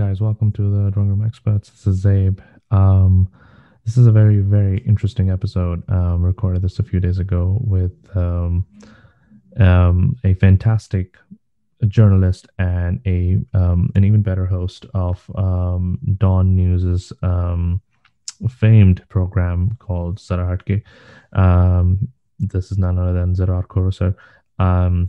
guys, welcome to the Drawing Room Experts. This is Zabe. Um, this is a very, very interesting episode. Recorded this a few days ago with a fantastic journalist and a an even better host of Dawn News's famed program called Zara Hatke. This is none other than Zerar Khorosar.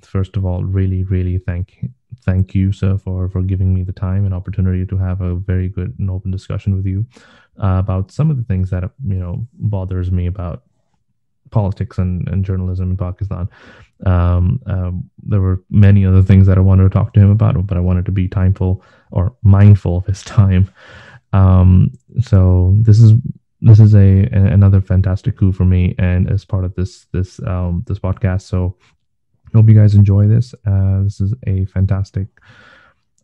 First of all, really, really thank you, sir, for giving me the time and opportunity to have a very good and open discussion with you about some of the things that bothers me about politics and journalism in Pakistan. There were many other things that I wanted to talk to him about, but I wanted to be timeful or mindful of his time. So this is another fantastic coup for me, and as part of this podcast. So hope you guys enjoy this. This is a fantastic.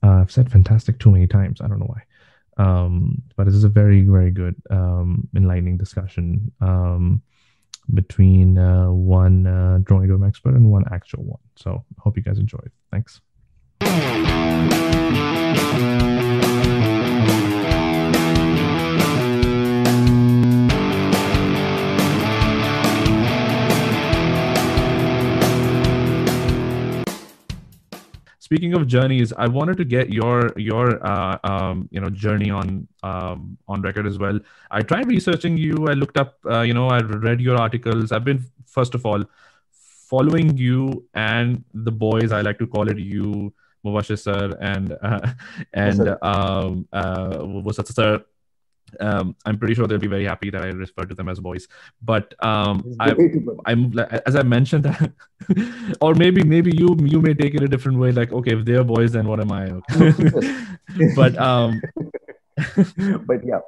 I've said fantastic too many times. I don't know why. But this is a very, very good, enlightening discussion between one drawing room expert and one actual one. So hope you guys enjoy it. Thanks. Speaking of journeys, I wanted to get your journey on record as well. I tried researching you. I looked up, I read your articles. I've been, first of all, following you and the boys. I like to call it you, Mubashir sir, and Yes, and sir. Wasat sir. I'm pretty sure they'll be very happy that I refer to them as boys. But It's debatable. I'm as I mentioned, or maybe you may take it a different way. Like, okay, if they're boys, then what am I? I'm a Okay. female. But But yeah.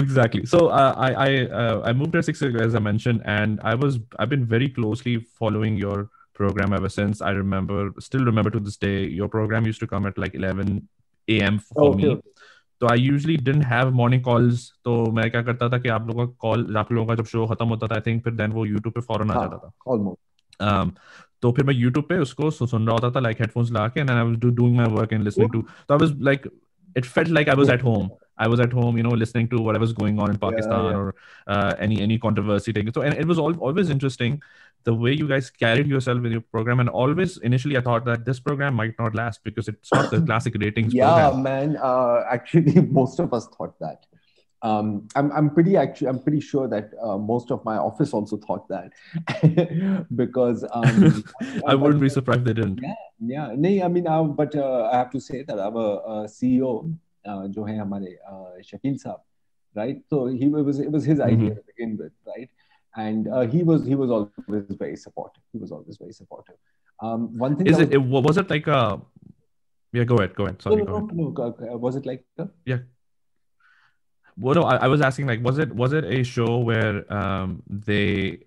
exactly. So I moved here 6 years ago, as I mentioned, and I've been very closely following your program ever since. Still remember to this day, your program used to come at like 11 a.m. for Okay, me. okay. तो I usually didn't have morning calls, तो मैं क्या करता था कि आप लोगों का कॉल, आप लोगों का जब शो खत्म होता था, आई थिंक, फिर देन वो यूट्यूब पे फौरन आ जाता हाँ, था. almost. तो फिर मैं यूट्यूब पे उसको सुन रहा होता था, लाइक हेडफोन्स लगा के, and I was doing my work and Yeah, listening to. तो I was like, it felt like I was yeah, at home. I was at home, listening to whatever's going on in yeah, Pakistan, yeah. or any controversy taking. So, and it was always interesting the way you guys carried yourself with your program. And always initially I thought that this program might not last because it's not the classic ratings Yeah, program. man. Actually, most of us thought that. I'm pretty sure that most of my office also thought that because I but wouldn't be surprised if they didn't. yeah, yeah. नहीं, I mean, but I have to say that our CEO, जो है हमारे शकील साहब, right? So it was his idea Mm-hmm. to begin with, right? And he was always very supportive. He was always very supportive. One thing Is that it, was was it like a, yeah, go ahead, no, sorry, no, go ahead. no, no. Was it like Yeah. Well, no, I was asking, like, was it a show where they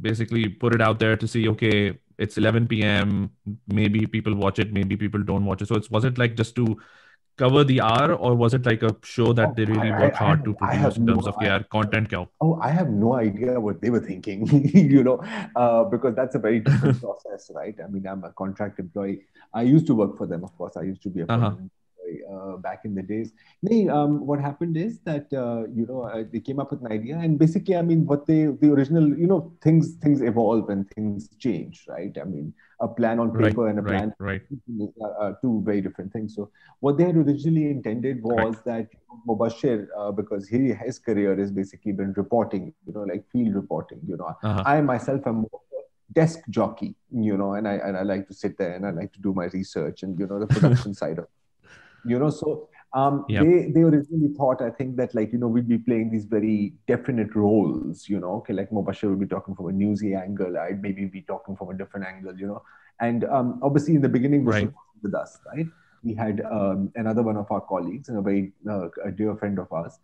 basically put it out there to see, okay, it's 11 p.m., maybe people watch it, maybe people don't watch it. So was it like just to cover the hour, or was it like a show that oh, they really work hard to I produce have in terms no of yeah, content kya? oh, I have no idea what they were thinking, because that's a very different process, right? I mean, I'm a contract employee. I used to work for them, of course. I used to be a Uh-huh. permanent employee back in the days. Nee, what happened is that they came up with an idea, and basically, I mean, the original, things evolve and things change, right? I mean, a plan on Right, paper and a right, plan right. are two very different things. So what they had originally intended Correct. was that Mubashir, because his career has basically been reporting, like field reporting. Uh-huh. I myself am more of a desk jockey, and I like to sit there and I like to do my research and the production side of so Yep. they originally thought, I think, that like we'd be playing these very definite roles, okay, like Mubashir would be talking from a newsy angle, I'd maybe be talking from a different angle, and obviously in the beginning this was Right. with us, right? We had another one of our colleagues and a very a dear friend of ours,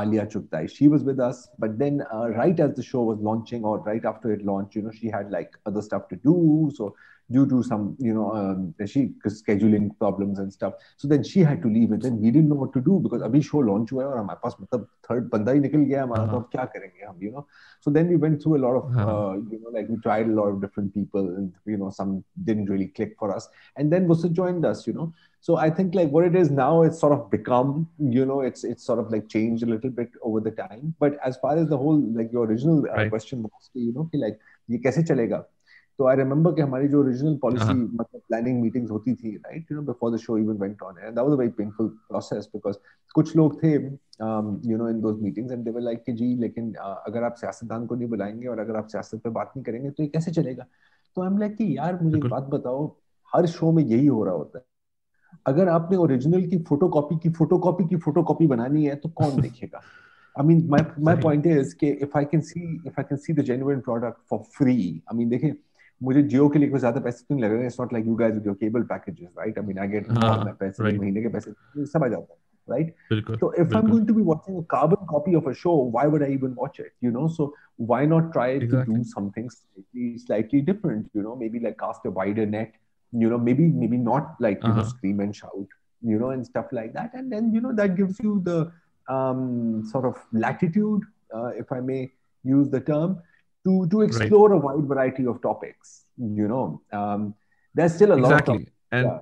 Alia Chugtai. She was with us, but then right as the show was launching or right after it launched, she had like other stuff to do. So due to some, she scheduling problems and stuff. So then she had to leave, and then we didn't know what to do because अभी show launch हुआ है और हमारे पास मतलब third बंदा ही निकल गया हमारा, तो Uh-huh. अब क्या करेंगे हम. So then we went through a lot of, Uh-huh. like we tried a lot of different people, and some didn't really click for us, and then Wusa joined us. So I think like what it is now, it's sort of become, it's sort of like changed a little bit over the time. But as far as the whole, like your original Right. question was, कि like ये कैसे चलेगा? तो I remember कि हमारी जो original policy, Uh-huh. मतलब planning meetings होती थी, right, before the show even went on, and that was a very painful process because कुछ लोग थे in those meetings, and they were like कि जी लेकिन अगर आप सियासतदान को नहीं बुलाएंगे और अगर आप सियासत पे बात नहीं करेंगे तो ये कैसे चलेगा? तो आई एम लाइक कि यार मुझे एक बिल्कुल। बात बताओ, हर शो में यही हो रहा होता है। अगर आपने ओरिजिनल की फोटोकॉपी बनानी है तो कौन देखेगा? I mean, my सही। point is कि if I can see the genuine product for free, I mean देखिए, मुझे जियो के लिए कोई ज्यादा पैसे तो नहीं लग रहे हैं. It's not like you guys with your cable packages, right? I mean, I get हाँ। पैसे, राइट। महीने के पैसे सब आ जाता है, right? बिल्कुल So if I'm बिल्कुल। going to be watching a carbon copy of a show, why would I even watch it? So why not try to do exactly. something slightly different? Maybe like cast a wider net. Maybe not like हाँ। scream and shout, and stuff like that. And then that gives you the sort of latitude, if I may use the term, to right. explore a wide variety of topics. There's still a lot of topics. Exactly.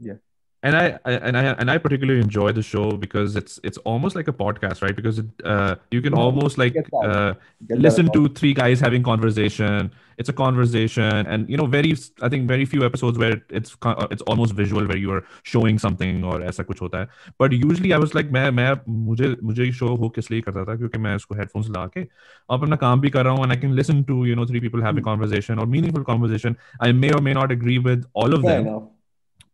Yeah, and yeah, and I particularly enjoy the show because it's almost like a podcast, right? Because you can yeah. almost Get like that, get that a listen lot. to three guys having conversation. It's a conversation, and I think very few episodes where it's almost visual, where you are showing something or ऐसा कुछ होता है. But usually I was like मैं मुझे show हो किस लिए करता था, क्योंकि मैं उसको headphones लगा के अब अपना काम भी कर रहा हूँ, and I can listen to three people having Hmm. conversation or meaningful conversation. I may or may not agree with all of Fair them, enough.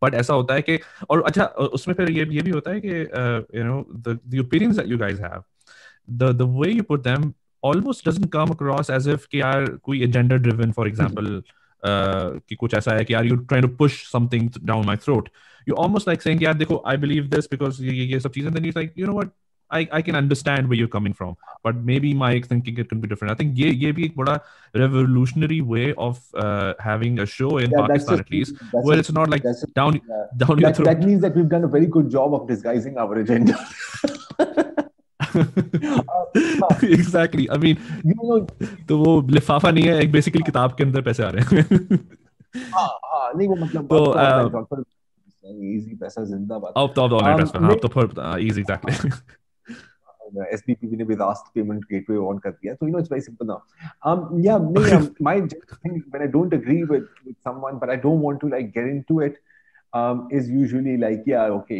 But ऐसा होता है कि, और अच्छा उसमें फिर ये भी होता है कि the opinions that you guys have, the way you put them almost doesn't come across as if कि यार कोई agenda driven, for example, कि कुछ ऐसा है कि यार you trying to push something down my throat. You almost like saying यार देखो I believe this because ये सब चीजें, then you're like, you know what, I can understand where you're coming from, but maybe my thinking it can be different. I think ये भी एक बड़ा revolutionary way of having a show in Yeah, Pakistan, at least, that's where just it's not like that's just down yeah. down your That throat. means that we've done a very good job of disguising our agenda. हाँ, Exactly. I mean, you know, तो वो लिफाफा नहीं है, एक basically किताब के अंदर पैसे आ रहे हैं। हाँ हाँ, नहीं वो मतलब तो अब तो ऑनलाइन ट्रांसफर, इजी पैसा जिंदाबाद. अब तो ऑनलाइन ट्रांसफर, हाँ, नहीं, अब तो फिर इजी, एग्जैक्टली। SBP ने भी लास्ट पेमेंट गेटवे ऑन कर दिया, so it's very simple now. Yeah, नहीं, my thing when I don't agree with someone, but I don't want to like get into it, is usually like, yeah, okay,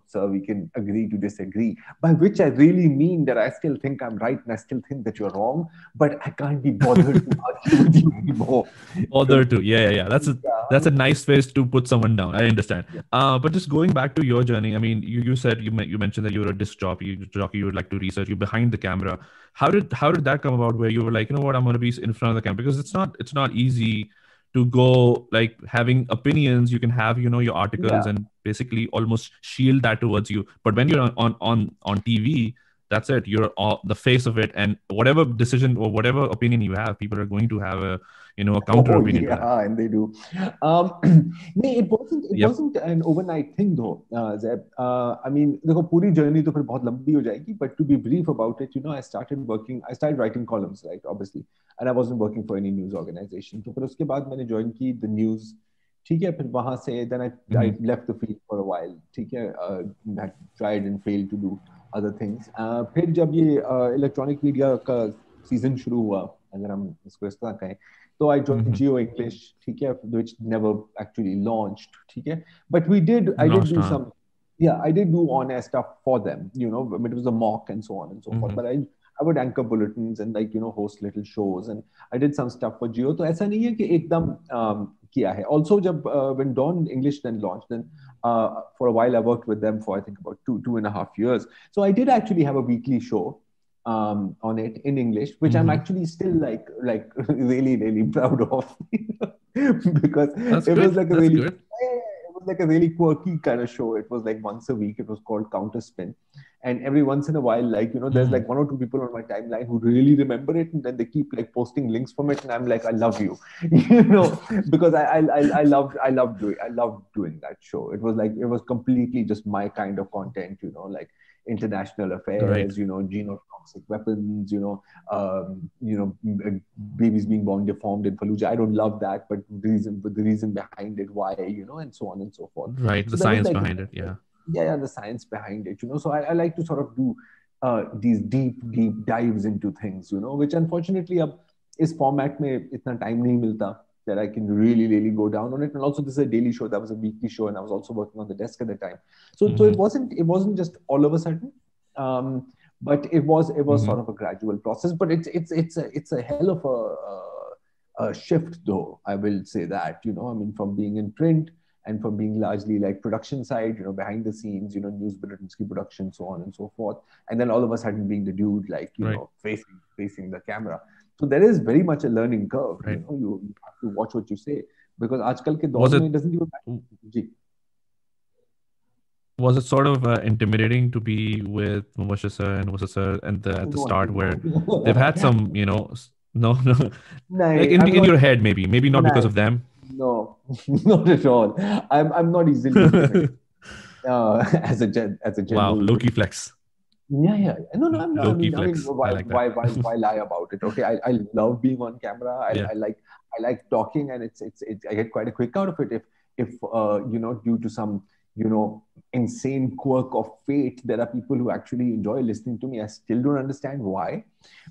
sir, we can agree to disagree. By which I really mean that I still think I'm right and I still think that you're wrong, but I can't be bothered to argue with you anymore. Other two, yeah. That's a nice way to put someone down. I understand. Yeah. But just going back to your journey, I mean, you said you mentioned that you were a disc jockey, you would like to research, you behind the camera. How did that come about? Where you were like, you know what, I'm going to be in front of the camera, because it's not easy to go like having opinions. You can have your articles Yeah. and basically almost shield that towards you. But when you're on TV, that's it. You're the face of it, and whatever decision or whatever opinion you have, people are going to have a counter Oh opinion to that. yeah, and they do. Um, no, it wasn't. It Yep. wasn't an overnight thing though, Zeb. I mean, देखो पूरी journey तो फिर बहुत लंबी हो जाएगी. But to be brief about it, I started writing columns, right? Obviously, and I wasn't working for any news organization. तो फिर उसके बाद मैंने join की the news. ठीक है, फिर वहां से then I Mm-hmm. left the field for a while. ठीक है, I tried and failed to do other things. फिर जब ये electronic media का season शुरू हुआ, अगर हम इसको इस तरह कहें, so I joined Mm-hmm. Geo English, ठीक है, which never actually launched, ठीक है, but I did Lost, do huh? some, yeah, I did do on-air stuff for them, I mean, it was a mock and so on and so forth, Mm-hmm. but I would anchor bulletins and like host little shows, and I did some stuff for Geo. तो ऐसा नहीं है कि एकदम किया है. Also जब when Dawn English then launched, then for a while I worked with them for I think about 2.5 years. So I did actually have a weekly show on it in English, which I'm Mm-hmm. actually still like really really proud of because That's it was good. like a That's really good. it was like a really quirky kind of show. It was like once a week. It was called Counterspin, And every once in a while, like, there's like one or two people on my timeline who really remember it, and then they keep like posting links from it, and I'm like, I love you, because I loved doing that show. It was like, it was completely just my kind of content, like international Right. affairs, genotoxic weapons, babies being born deformed in Fallujah. I don't love that, but the reason behind it, why, and so on and so forth. Right. The So there was science like, behind it. Yeah. yeah, the science behind it. So I like to sort of do these deep dives into things, which unfortunately अब इस format में इतना time नहीं मिलता that I can really go down on it. And also, this is a daily show. That was a weekly show, and I was also working on the desk at the time. So it wasn't just all of a sudden, but it was sort of a gradual process. But it's a hell of a shift, though, I will say that. I mean, from being in print and from being largely like production side, behind the scenes, news bulletins, production, so on and so forth, and then all of a sudden being the dude, like, Right. facing the camera. So there is very much a learning curve. Right. You have to watch what you say, because आजकल के Was दौर it में it doesn't even matter. Ji. was it sort of intimidating to be with Mubashir sir and Musa sir at the No, start, where no. they've had some, no, like नहीं, I'm in not. your head, maybe not because नहीं, of them. no, not at all. I'm not easily intimidated. As a Wow, general low key rule. flex. Yeah. No, I'm not. Low I key mean, flex. I like that. why lie about it? Okay, I love being on camera. Yeah. I like talking, and it's I get quite a kick out of it. If due to some insane quirk of fate, there are people who actually enjoy listening to me. I still don't understand why,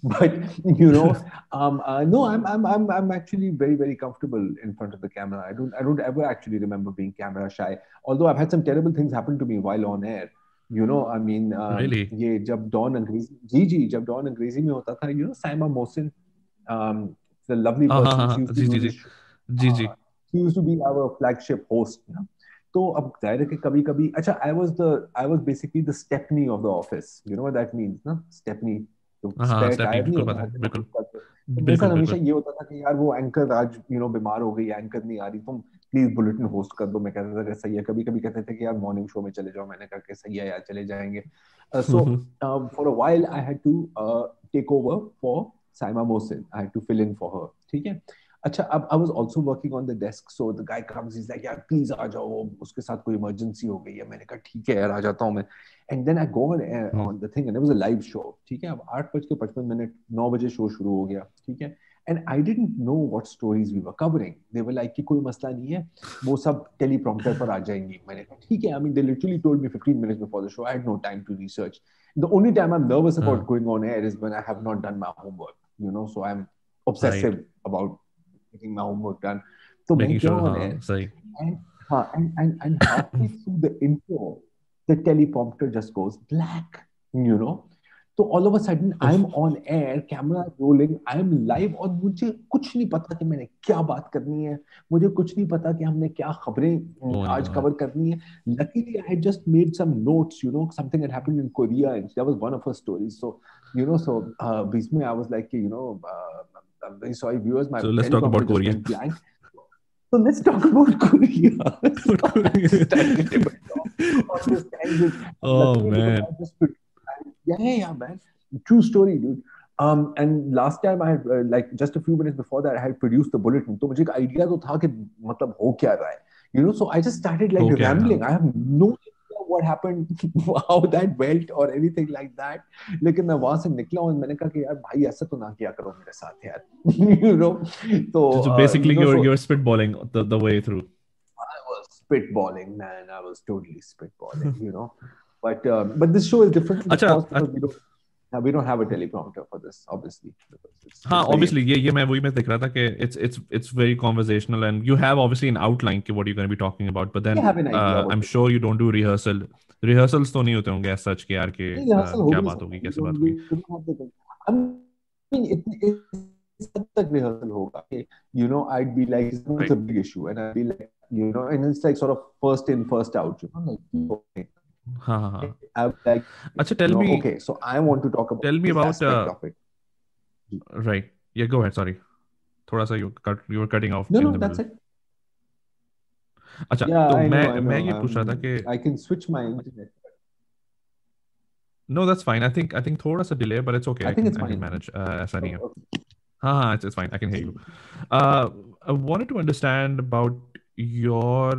but no, I'm actually very comfortable in front of the camera. I don't ever actually remember being camera shy. Although I've had some terrible things happen to me while on air. I mean, Really? ये जब don अंग्रेजी जी जब don अंग्रेजी में होता था, Saima Mohsin, the lovely person, she used to ji do ji this ji show. Ji ji. She used to be our flagship host, तो अब जाहिर है कि कभी कभी अच्छा I was basically the Stepney of the office. You know what that means, ना? Stepney, तो हाँ, spare स्टेपनी tire नहीं बिल्कुल होता पता है, हॉकी में बिल्कुल push करते, तो मेरे साथ बिल्कुल हमेशा बिल्कुल. ये होता था कि यार वो एंकर आज बीमार हो गई, एंकर नहीं आ रही, तुम प्लीज बुलेटिन होस्ट कर दो. मैं कहता था कि सही है. कभी कभी कहते थे कि यार मॉर्निंग शो में चले जाओ. मैंने कहा कि सही है यार, चले जाएंगे. So for a while I had to take over for Saima Mohsin. I had to fill in for her. ठीक है. अच्छा, अब I was also working on the desk, so the guy comes, he's like, यार please आ जाओ, उसके साथ कोई emergency हो गई है. मैंने कहा ठीक है यार, आ जाता हूँ मैं. And then I go on the thing, and it was a live show. ठीक है. अब 8:55, 9 बजे शो शुरू हो गया. ठीक है. And I didn't know what stories we were covering. They were like कि कोई मसला नहीं है, वो सब टेलीप्रॉम्प्टर पर आ जाएंगी. मैंने कहा ठीक है. I mean, they literally told me 15 minutes before the show. I had no time to research. The only time I'm nervous about going on air is when I have not done my homework. So I'm Right. obsessive about getting my homework done. तो मैं Making गया sure, on हाँ, air, सही. and halfway through the intro, the teleprompter just goes black. So all of a sudden I'm on air, camera rolling, I'm live, और मुझे कुछ नहीं पता कि मैंने क्या बात करनी है. मुझे कुछ नहीं पता कि हमने क्या खबरें Oh my आज God. कवर करनी है. Luckily I had just made some notes, something had happened in Korea, and that was one of her stories. So बीच में I was like, I'm very sorry viewers, my So let's talk teleprompter about just Korea. went blank. So let's talk about Korea. So I started on this tangent. Oh Luckily, because man. I just yeah, man. True story, dude. And last time I had like just a few minutes before that I had produced the bulletin. तो मुझे एक idea तो था कि मतलब हो क्या रहा है. So I just started like Okay, rambling. हाँ. I have no idea what happened, how that went or anything like that. लेकिन मैं वहां से निकला और मैंने कहा कि यार भाई ऐसा तो ना किया करो मेरे साथ यार. So तो basically, so you're spitballing the way through. I was spitballing, man. I was totally spitballing. But this show is different, of course, because we don't have a teleprompter for this, obviously. Because हाँ, it's very obviously ये मैं देख रहा था कि it's very conversational, and you have obviously an outline कि what you're going to be talking about, but we then have an idea what I'm to do. sure you don't do rehearsals तो नहीं होते होंगे as such कि यार के नहीं, rehearsal हो क्या भी नहीं बात होगी, सकता. कैसे बात होगी. We don't have the. I mean, इस हद तक rehearsal होगा कि I'd be like, it's Right. a big issue, and I'd be like, and it's like sort of first in, first out, like. हाँ. I'm like, अच्छा, tell me okay, so I want to talk about this about aspect of it. right. Yeah, go ahead. Sorry. थोड़ा सा you were cutting off No, in the that's middle. it. अच्छा, Yeah, तो I know. मैं ये पूछ रहा था कि I can switch my internet. No, that's fine. I think थोड़ा सा delay, but it's okay. I I think can it's I can fine. manage. ऐसा नहीं है. Oh, हाँ, it's fine. I can hear you. Uh, I wanted to understand about your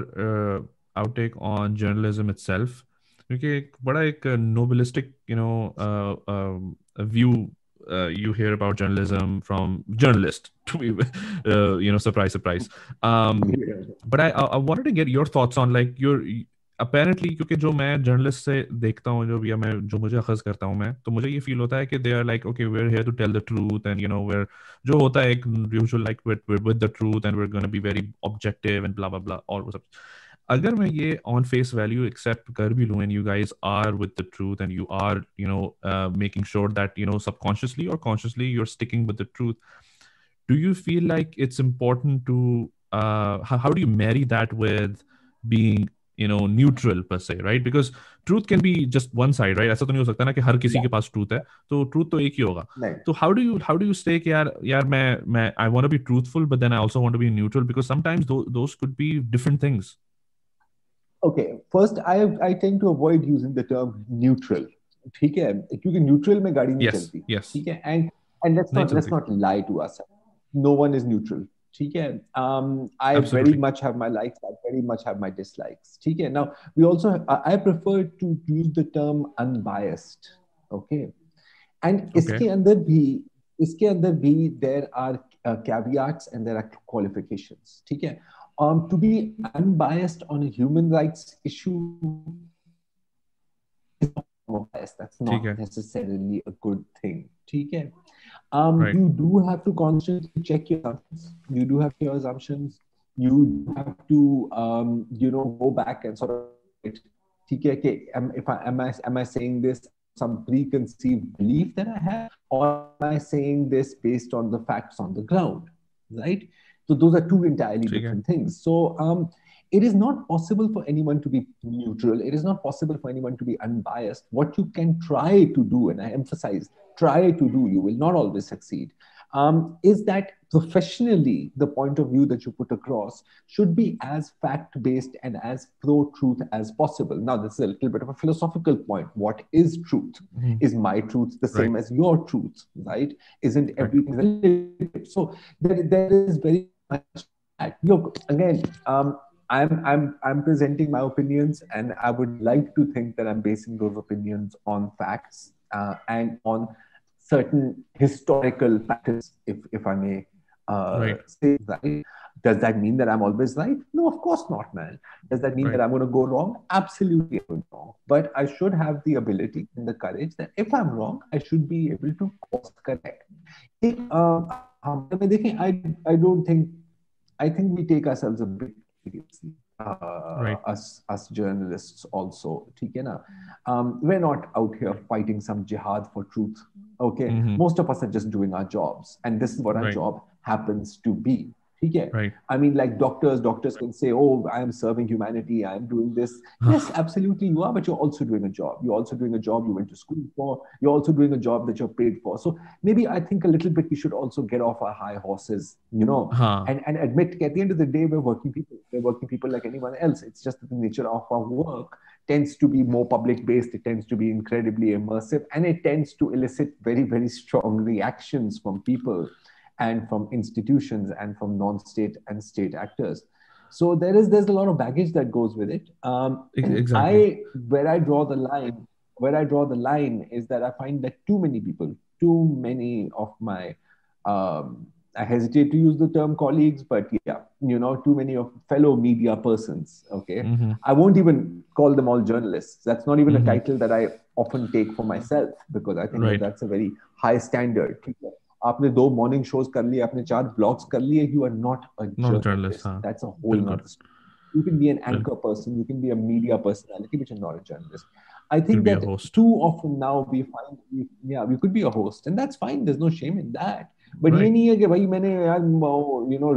outtake on journalism itself. क्योंकि एक बड़ा एक nobilistic, view you hear about journalism from journalists. To be, surprise, surprise. Um, yeah. but I wanted to get your thoughts on like your apparently, क्योंकि जो मैं journalist से देखता हूँ जो या मैं जो मुझे अखज़ करता हूँ मैं, तो मुझे ये फील होता है कि they are like okay we are here to tell the truth and where जो होता है एक usual like with the truth and we are gonna be very objective and blah blah blah और वो सब. अगर मैं ये ऑन फेस वैल्यू एक्सेप्ट कर भी लूं and you guys are with the truth and you are making sure that subconsciously और consciously you are sticking with the truth, do you feel like it's important to how do you marry that with being neutral per se, right? Because truth can be just one side, right? ऐसा तो नहीं हो सकता ना कि हर किसी के पास truth है, तो ट्रूथ तो एक ही होगा. Right. तो how do you stay कि यार मैं I want to be truthful but then I also want to be neutral, because sometimes those could be different things. Okay, first I tend to avoid using the term neutral. ठीक है, क्योंकि neutral में गाड़ी नहीं Yes, चलती. yes. ठीक है, and let's नहीं let's चलती. not lie to ourselves. No one is neutral. ठीक है, I very Absolutely. much have my likes. I very much have my dislikes. ठीक है, now we also I prefer to use the term unbiased. Okay, and Okay. इसके अंदर भी there are caveats and there are qualifications. ठीक है, to be unbiased on a human rights issue is not bias. That's ठीक not है. necessarily a good thing. ठीक है, Right. you do have to constantly check your assumptions. You do have your assumptions. You have to go back and sort of ठीक है कि am I saying this some preconceived belief that I have, or am I saying this based on the facts on the ground, right? So those are two entirely ठीक है. different things. So it is not possible for anyone to be neutral. It is not possible for anyone to be unbiased. What you can try to do, and I emphasize, try to do, you will not always succeed, is that professionally, the point of view that you put across should be as fact based and as pro truth as possible. Now, this is a little bit of a philosophical point. What is truth? Mhm. Is my truth the Right. same as your truth? Right? Isn't Right. everything relative? So there is very much that. Look, again, I'm presenting my opinions, and I would like to think that I'm basing those opinions on facts and on certain historical patterns, if I may Right. say, right. Does that mean that I'm always right? No, of course not, man. Does that mean that Right. I'm going to go wrong? Absolutely I'm wrong. But I should have the ability and the courage that if I'm wrong, I should be able to course correct. I don't think, I think we take ourselves a bit seriously. Right. Us journalists also, ठीक है ना? We're not out here fighting some jihad for truth. Okay, Mhm. most of us are just doing our jobs, and this is what our Right. job happens to be. ठीक है? Right. I mean, like doctors can say, "Oh, I am serving humanity. I am doing this." Yes, absolutely, you are, but you're also doing a job. You're also doing a job you went to school for. You're also doing a job that you're paid for. So maybe I think a little bit we should also get off our high horses, हाँ. and admit at the end of the day, we're working people. We're working people like anyone else. It's just that the nature of our work tends to be more public based. It tends to be incredibly immersive, and it tends to elicit very, very strong reactions from people and from institutions and from non-state and state actors. So there's a lot of baggage that goes with it. Exactly. I where I draw the line, is that I find that too many people, too many of my I hesitate to use the term colleagues, but yeah, too many of fellow media persons. Okay, Mm-hmm. I won't even call them all journalists. That's not even a Mm-hmm. title that I often take for myself, because I think that Right. that's a very high standard. आपने 2 morning shows कर लिए, आपने 4 blogs कर लिए, you are not a Not a journalist, journalist. हाँ. That's a whole बिल्कुल. nother story. You can be an बिल्कुल. anchor person, you can be a media personality, but you're not a journalist. I Could think be a that host. too often now we find, we could be a host, and that's fine. There's no shame in that. But ये Right. नहीं है कि भाई मैंने यार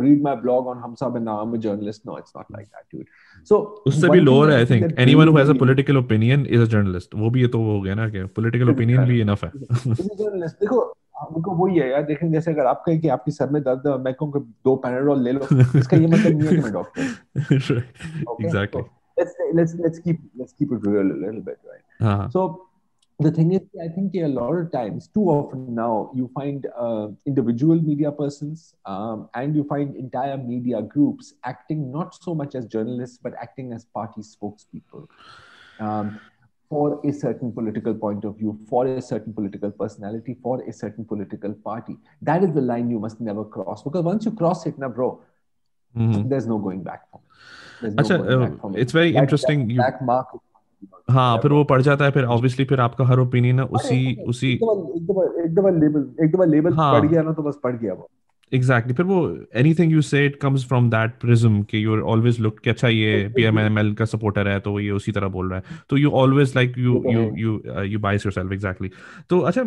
read my blog on Hamsab and now I'm a journalist. No, it's not like that, dude. So उससे भी one thing lower that है, I I think think. that Anyone really, who has a really political opinion is a journalist. वो भी ये तो हो गया ना कि political opinion भी enough है. journalist, देखो हमको वही है यार. देखें, जैसे अगर आप कहें कि आपकी सर में दर्द है और मैं कहूँ कि 2 पैनाडोल ले लो, इसका ये मतलब नहीं है कि मैं डॉक्टर हूँ. Right. Okay, Exactly. so let's keep it real a little bit, right? हाँ. So the thing is, I think a lot of times, too often now, you find individual media persons, and you find entire media groups acting not so much as journalists but acting as party spokespeople, um, for a certain political point of view, for a certain political personality, for a certain political party. That is the line you must never cross, because once you cross it, now, bro, hmm. there's no going back from it. There's no अच्छा, going back from it. It's very That interesting you. black mark is हाँ, फिर forever. वो पड़ जाता है, फिर obviously फिर आपका हर ओपिनियन है अरे उसी उसी। एक दफा लेबल पड़ हाँ, गया ना, तो बस पड़ गया वो। एग्जैक्टली, फिर वो एनीथिंग यू से it comes from that prism कि यू ऑलवेज लुक कि अच्छा ये पीएमएल का सपोर्टर है तो ये उसी तरह बोल रहा है, तो यू ऑलवेज लाइक ये यू तो है। यू यू यू बाइस योरसेल्फ एग्जैक्टली। तो अच्छा,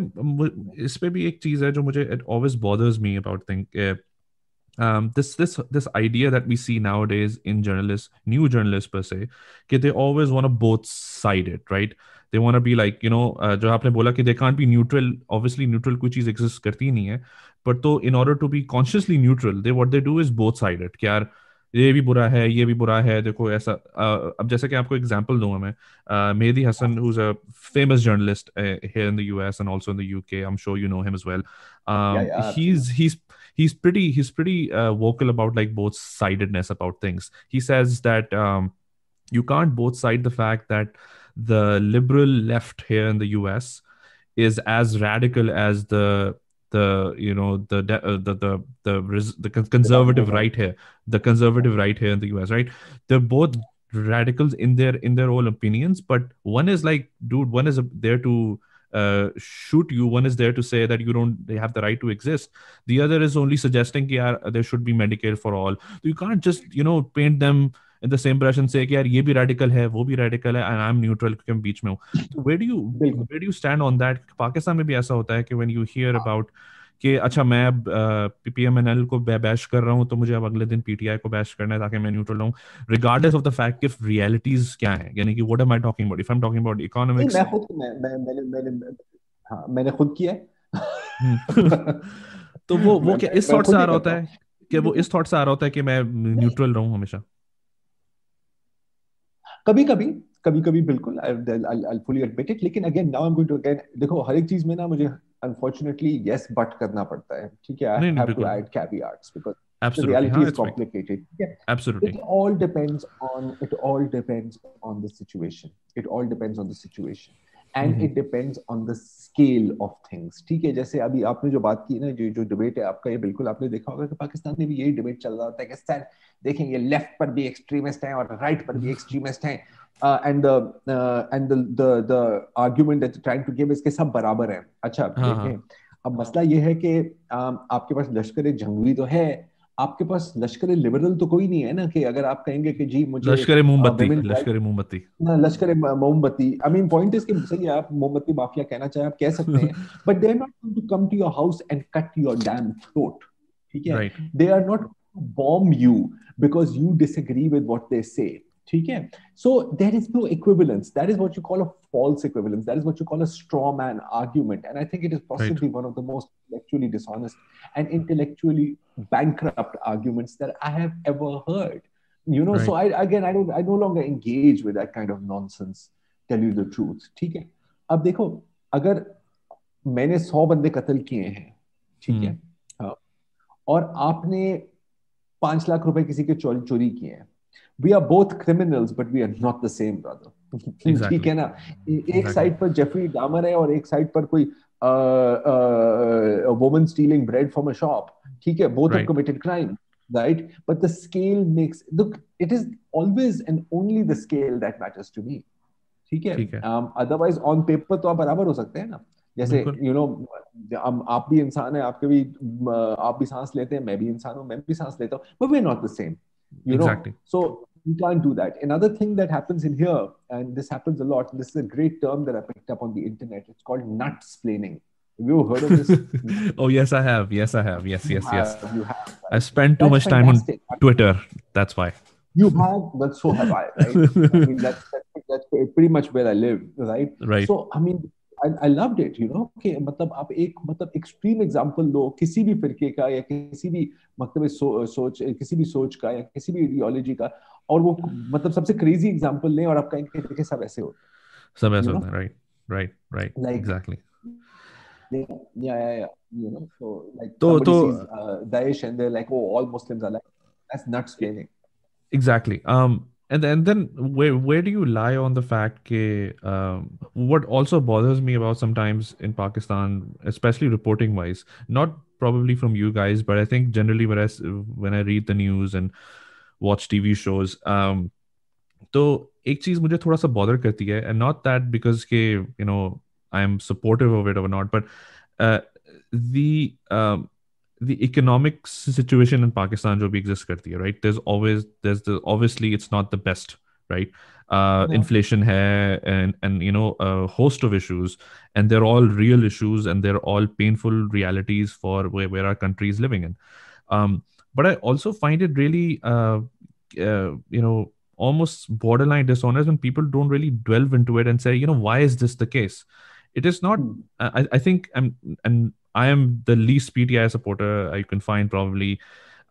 इस पे भी एक चीज है जो मुझे it always bothers me about thing, this idea that we see nowadays in journalists, new journalists per se, कि they always want to both side it, right? They want to be like, जो आपने बोला कि they can't be neutral. Obviously neutral कोई चीज exist करती ही नहीं है, but तो in order to be consciously neutral, what they do is both sided कि यार ये भी बुरा है, ये भी बुरा है, देखो ऐसा। अब जैसे कि आपको एग्जांपल दूंगा मैं, Mehdi Hasan, who's a famous journalist here in the US and also in the UK. I'm sure you know him as well. Yeah, absolutely. He's pretty vocal about like both sidedness about things. He says that you can't both side the fact that the liberal left here in the US is as radical as the you know the conservative Republican right. right here, the conservative right here in the US, right? They're both radicals in their own opinions, but one is like, dude, one is there to shoot you, one is there to say that they have the right to exist, the other is only suggesting कि यार there should be Medicare for all. So you can't just paint them in the same brush and say कि यार ये भी radical है, वो भी radical है, and I'm neutral क्योंकि मैं बीच में हूँ। तो बिल्कुल। where do you stand on that? Pakistan में भी ऐसा होता है कि when you hear about कि अच्छा मैं अब पीएमएनएल को बैश कर रहा हूँ तो मुझे अब अगले दिन पीटीआई को बैश करना है ताकि मैं न्यूट्रल रहूँ, regardless of the fact कि रियलिटीज क्या है, यानी कि what am I talking about? If I'm talking about नहीं, economics। मैं खुद मैंने हाँ, मैंने खुद किया है। तो वो क्या इस मैं थॉट से खुद आ ही रहा करता होता हूँ। है कि वो इस थॉट से आ रहा होता है कि मैं नहीं, न्यूट्रल रहूं हमेशा। कभी कभी, कभी कभी बिल्कुल, I'll fully admit it, लेकिन again now I'm going to again, देखो हर एक चीज में ना मुझे unfortunately yes but करना पड़ता है, ठीक है? नहीं I नहीं, have to बिल्कुल, add caveats because the absolutely, reality हाँ, is इट्स फाइन, complicated, ठीक है? Absolutely, It all depends on the situation. It all depends on the situation. And it depends on the scale of things. ठीक है, जैसे अभी आपने जो बात की ना, जो डिबेट है आपका, ये बिल्कुल आपने देखा होगा कि पाकिस्तान में भी यही डिबेट चल रहा होता है कि सर देखें, ये लेफ्ट पर भी एक्सट्रीमिस्ट हैं और राइट पर भी एक्सट्रीमिस्ट हैं, and the argument that trying to give इसके सब बराबर हैं। अच्छा हाँ देखें, हाँ, अब मसला ये है कि आपके पास लश्कर जंगवी तो है, आपके पास लश्कर लिबरल तो कोई नहीं है ना, कि अगर आप कहेंगे कि जी मुझे लश्कर मोमबत्ती, women लश्कर मोमबत्ती। ना, लश्कर मोमबत्ती, आई मीन पॉइंट इज कि सही है, आप मोमबत्ती माफिया कहना चाहे आप कह सकते हैं, but they are not going to come to your house and cut your damn throat, ठीक है? Right, they are not bomb you because you disagree with what they say, ठीक है? So there is no equivalence, that is what you call a false equivalence, that is what you call a straw man argument, and I think it is right, possibly one of the most intellectually dishonest and intellectually bankrupt arguments that I have ever heard. So right, I no longer engage with that kind of nonsense, tell you the truth, ठीक है? अब देखो, अगर मैंने 100 बंदे कत्ल किए हैं, ठीक है, हाँ, और आपने 5 लाख रुपए किसी के चोरी चोरी किए हैं, we are both criminals but we are not the same brother, ठीक एग्जैक्टली, है ना? एक एग्जैक्टली, साइड पर जेफरी डामर है और एक साइड पर कोई woman stealing bread from a shop, ठीक है? Both have right, committed crime, right? But the scale makes, look, it is always and only the scale that matters to me, ठीक है? ठीक है, अदरवाइज ऑन पेपर तो आप बराबर हो सकते हैं ना, जैसे बिल्कुल, आप भी इंसान है, आपके भी आप भी सांस लेते हैं, मैं भी इंसान हूं, मैं भी सांस लेता हूं, but we're not the same, exactly. so you can't do that. Another thing that happens in here, and this happens a lot, this is a great term that I picked up on the internet, it's called nutsplaining. Have you heard of this? Oh yes, I have. Yes, I have. Yes, yes, yes. You have, I right? spend too That's much time on fantastic. Twitter. That's why. You have, but so have I, right? I mean, that's pretty much where I live, right? Right. So, I mean, I loved it, कि मतलब आप एक मतलब extreme example लो किसी भी फिरके का या किसी भी मतलब सोच किसी भी सोच का या किसी भी आइडियोलॉजी का, और वो मतलब सबसे क्रेजी एग्जांपल लें और आप कहेंगे देखिए सब ऐसे होते सब हैं, ऐसा होता है, right, Right. Like, Exactly. yeah. So like तो somebody तो sees Daesh and they're like, oh, all Muslims are like, that's nuts feeling. Exactly. And then where do you lie on the fact that what also bothers me about sometimes in Pakistan, especially reporting wise, not probably from you guys, but I think generally when I read the news and watch TV shows, तो एक चीज मुझे थोड़ा सा bother करती है, and not that because के I am supportive of it और not, but the the economic situation in Pakistan जो भी exist करती है, right? Obviously it's not the best, right? Yeah. Inflation है, and a host of issues, and they're all real issues, and they're all painful realities for where our country is living in. But I also find it really almost borderline dishonest when people don't really delve into it and say, why is this the case? It is not. Hmm. I think I am the least PTI supporter you can find probably.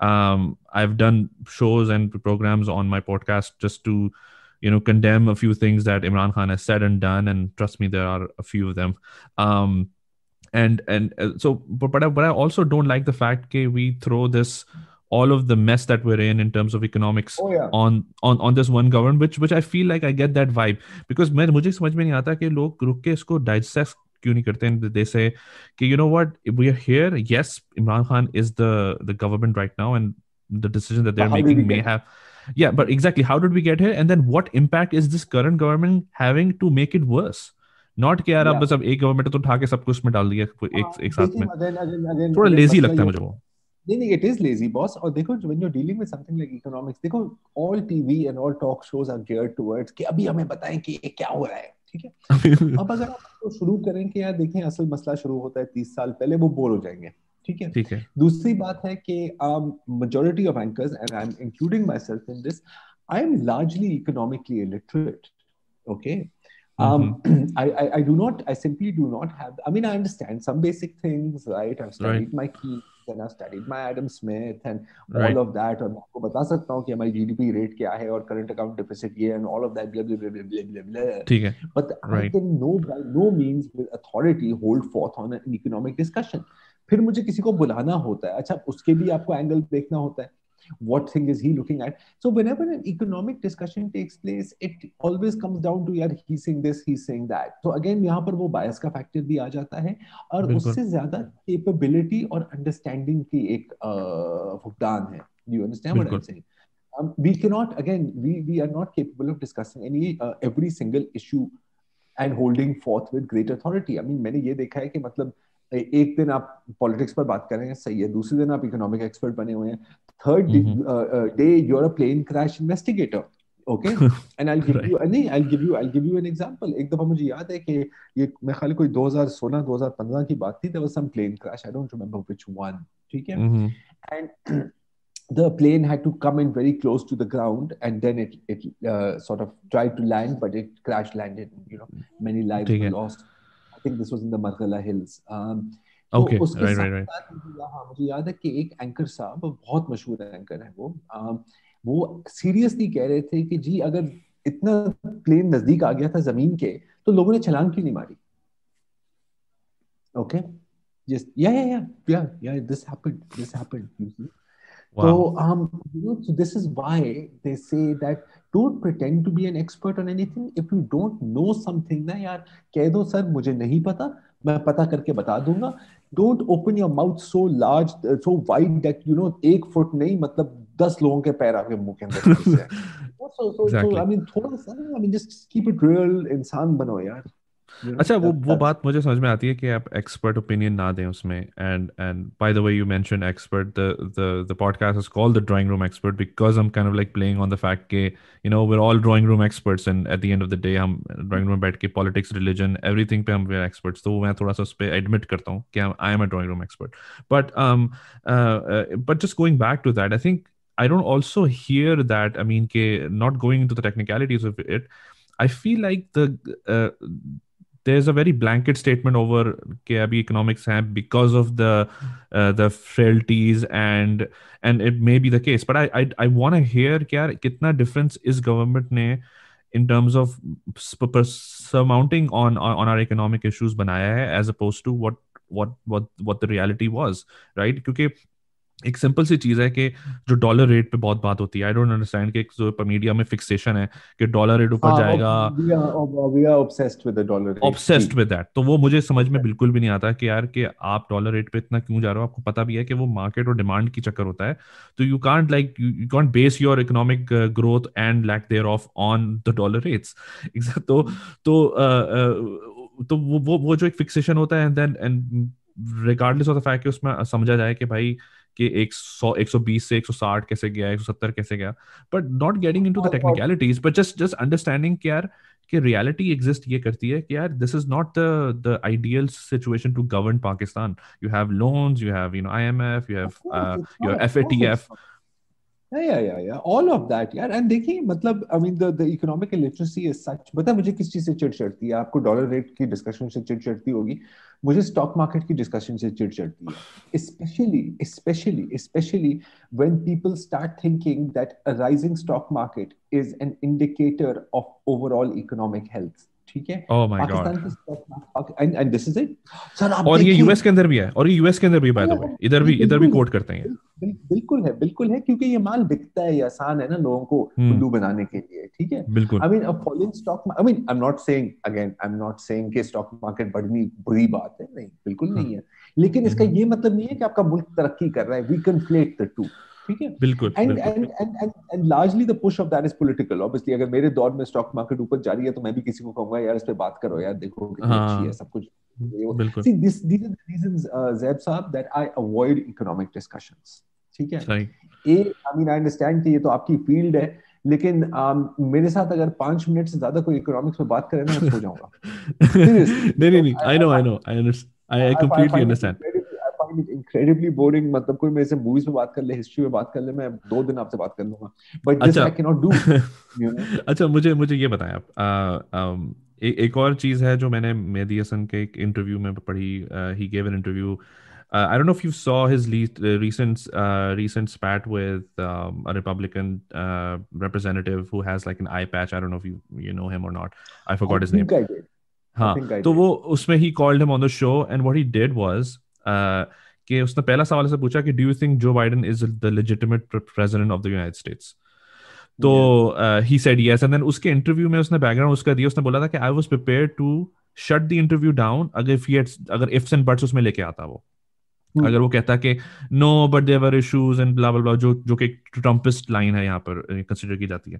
I've done shows and programs on my podcast just to, condemn a few things that Imran Khan has said and done, and trust me, there are a few of them. But I also don't like the fact that we throw this all of the mess that we're in terms of economics Oh yeah. on this one government, which I feel like I get that vibe, because मुझे समझ में नहीं आता कि लोग रुक के इसको digest क्यों नहीं करते हैं. They say कि what, we are here, yes, Imran Khan is the government right now, and the decision that But they're how did we making may get have, yeah, but exactly, how did we get here, and then what impact is this current government having to make it worse? Not कि यार अब yeah. बस अब एक government तो उठा के सब कुछ में डाल दिया एक साथ देखिए में. थोड़ा अगेन लेजी मसला लगता है ये मुझे वो. नहीं, इट इज लेजी बॉस. और देखो, when you are dealing with something like economics, देखो all TV and all talk shows are geared towards कि अभी हमें बताएं कि ये क्या हो रहा है, ठीक है. अब अगर आप तो शुरू करें कि यार देखें असल मसला शुरू होता है 30 साल पहले, वो बोर हो जाएंगे, ठीक है. ठीक है. दूसरी बात है कि majority of anchors, and I'm including myself in this, I'm largely economically illiterate. Okay. I do not, I simply do not have, I mean, I understand some basic things, right? I've right. studied my Keynes and I've studied my Adam Smith and all right. of that. और मैं आपको बता सकता हूँ कि हमारी GDP rate क्या है और current account deficit ये and all of that, blah, blah, blah, blah, blah, blah, blah. ठीक है. But I right. can by no means with authority hold forth on an economic discussion. फिर मुझे किसी को बुलाना होता है, अच्छा उसके भी आपको एंगल देखना होता है. What thing is he looking at? So whenever an economic discussion takes place, it always comes down to यार he's saying this, he's saying that. So again यहाँ पर वो bias का factor भी आ जाता है, और बिल्कुल. उससे ज्यादा capability और understanding की एक फुकदान है. You understand what I'm बिल्कुल. saying? We cannot, again, we are not capable of discussing every single issue and holding forth with great authority. I mean, मैंने ये देखा है कि मतलब एक दिन आप पॉलिटिक्स पर बात कर रहे हैं, सही है, दूसरे दिन आप इकोनॉमिक एक्सपर्ट बने हुए हैं, third day you are a plane crash investigator. Okay. And I give right. You नहीं I give you an example. एक दफा मुझे याद है कि ये मैं खाली कोई 2016 2015 की बात थी. There was some plane crash, I don't remember which one, ठीक है. And the plane had to come in very close to the ground, and then it sort of tried to land, but it crash landed. Many lives ठीक were है. lost. I think this was in the Margala Hills. तो okay. उसके right. साथ right. Right. साथ मुझे याद है कि एक एंकर साहब, बहुत मशहूर एंकर है वो सीरियसली कह रहे थे कि जी अगर इतना प्लेन नजदीक आ गया था जमीन के, तो लोगों ने छलांग क्यों नहीं मारी. Okay. Just yeah, this happened, you see. So, wow. so this is why they say that don't pretend to be an expert on anything. If you don't know something, ना यार कह दो सर मुझे नहीं पता, मैं पता करके बता दूंगा. Don't open your mouth so large, so wide that एक फुट नहीं मतलब 10 लोगों के पैर आपके मुंह के अंदर घुस जाए. So exactly. I mean थोड़ा सा, I mean just keep it real, इंसान बनो यार. अच्छा, वो That's बात मुझे समझ में आती है कि आप एक्सपर्ट ओपिनियन ना दें उसमें. And by the way you mention expert, the podcast is called the drawing room expert because I am kind of like playing on the fact के we are all drawing room experts, and at the end of the day हम drawing room में बैठ के politics, religion, everything पे हम वे experts. तो मैं थोड़ा सा उस पर एडमिट करता हूँ कि I am a drawing room expert. But just going back to that, I think I don't also hear that. I mean, not going into the technicalities of it, I feel like there's a very blanket statement over कि अभी economics हैं because of the frailties, and it may be the case, but I want to hear कि यार कितना difference इस government ने in terms of surmounting on our economic issues बनाया है, as opposed to what the reality was, right? क्योंकि एक simple सी चीज है कि जो डॉलर रेट पे बहुत बात होती है, आई डोंट अंडरस्टैंड कि एक जो मीडिया में फिक्सेशन है कि डॉलर रेट ऊपर हाँ, जाएगा, we are obsessed with the dollar rate जी। Obsessed with that. तो वो मुझे समझ में बिल्कुल भी नहीं आता कि यार कि आप डॉलर रेट पे इतना क्यों जा रहे हो, आपको पता भी है कि वो मार्केट और डिमांड की चक्कर होता है। तो you can't base your economic growth and lack thereof on the dollar rates. तो तो वो जो एक फिक्सेशन होता है, and regardless of the fact कि उसमें समझा जाए कि भाई कि 120 से 160 कैसे गया, 170 कैसे गया, but not getting into the और टेक्निकलिटीज, बट जस्ट अंडरस्टैंडिंग कि यार कि रियलिटी एग्जिस्ट ये करती है कि यार this is not the ideal situation to govern Pakistan. You have loans, you have IMF, you of have course it's your not, of course it's FATF. not. Yeah, all of that यार। And देखिए मतलब I mean the economic literacy is such. पता है मुझे किस चीज से चिढ़ चढ़ती है? आपको डॉलर रेट की डिस्कशन से चिढ़ चढ़ती होगी, मुझे स्टॉक मार्केट की डिस्कशन से चिढ़ चढ़ती है। Specially when people start thinking that a rising stock market is an indicator of overall economic health। ठीक है, Oh my god. पाकिस्तान की stock market and this is it sir. आप और ये देखिए, यूएस के अंदर भी है, और ये यूएस के अंदर भी, बाय द वे, इधर भी बिल्कुल है, कोट करते हैं। बिल्कुल है क्योंकि ये माल बिकता है, ये आसान है ना लोगों को हम्म। उल्लू बनाने के लिए। ठीक है, बिल्कुल। I mean a falling stock, I mean I am not saying कि स्टॉक मार्केट बढ़नी बुरी बात है, नहीं बिल्कुल हाँ। नहीं है। लेकिन इसका ये मतलब नहीं है कि आपका मुल्क तरक्की कर रहा है। We conflate the two. ठीक है, बिल्कुल एंड बिल्कुल। And and and largely the push of that is political. Obviously अगर मेरे दौर में स्टॉक मार्केट ऊपर जा रही है तो मैं भी किसी को कहूंगा यार इस पे बात करो यार, देखो कितनी अच्छी है हाँ सब कुछ। बिल्कुल। See, these are the reasons, Zaid साहब, that I avoid economic discussions। ठीक है, सही। आई मीन आई अंडरस्टैंड कि ये तो आपकी फील्ड है, लेकिन मेरे साथ अगर 5 मिनट से ज्यादा कोई इकोनॉमिक्स में बात करे ना, मैं सो जाऊंगा सीरियसली। नहीं, आई I completely find it understand. incredibly, I find it incredibly boring। मतलब कोई मेरे से मूवीज में बात कर ले, हिस्ट्री में बात कर ले, मैं 2 दिन आपसे बात कर लूंगा, बट दिस अच्छा। I can not do, you know. अच्छा, मुझे ये बताएं आप, एक और चीज है जो मैंने मेहदी हसन के एक इंटरव्यू में पढ़ी। He gave an interview, I don't know if you saw his recent spat with a Republican representative who has like an eye patch. I don't know if you know him or not. I I forgot his name. think I did, I हाँ, think I तो did। वो उसमें ही called him on the show, and what he did was कि उसने पहला सवाल से पूछा कि do you think Joe Biden is the legitimate president of the United States. तो Yeah। He said yes, and then उसके इंटरव्यू में उसने बैकग्राउंड उसका दिया, उसने बोला था कि I was prepared to shut the interview down अगर इफ्स एंड बट्स उसमें लेके आता वो। अगर वो कहता कि no but there were issues and blah blah blah, जो कि ट्रम्पिस्ट लाइन है यहाँ पर कंसिडर की जाती है।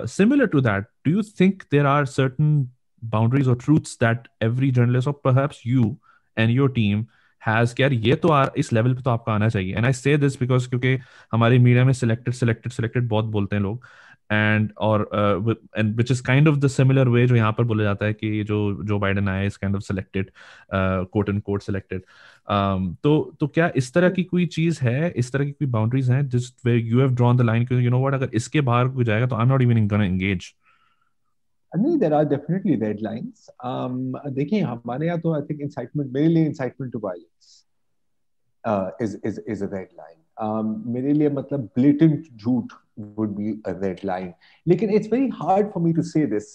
Similar to that, do you think there are certain boundaries or truths that every journalist or perhaps you and your team has कि यार ये तो इस लेवल पे तो आपका आना चाहिए? एंड आई से दिस बिकॉज क्योंकि हमारी मीडिया में सिलेक्टेड बहुत बोलते हैं लोग, and which is kind of the similar way जो यहाँ पर बोला जाता है कि जो बाइडेन आया is kind of selected, quote and quote selected. तो क्या इस तरह की कोई चीज है, इस तरह की कोई बाउंड्रीज हैं जिस way you have drawn the line कि यू नो व्हाट, अगर इसके बाहर कोई जाएगा तो I am not even gonna engage? नहीं, there are definitely red lines. देखिए हमारे यहाँ तो आई थिंक इंसाइटमेंट, मेरे लिए incitement to violence is a red line। मेरे लिए मतलब blatant झूठ would be a red line। लेकिन it's very hard for me to say this,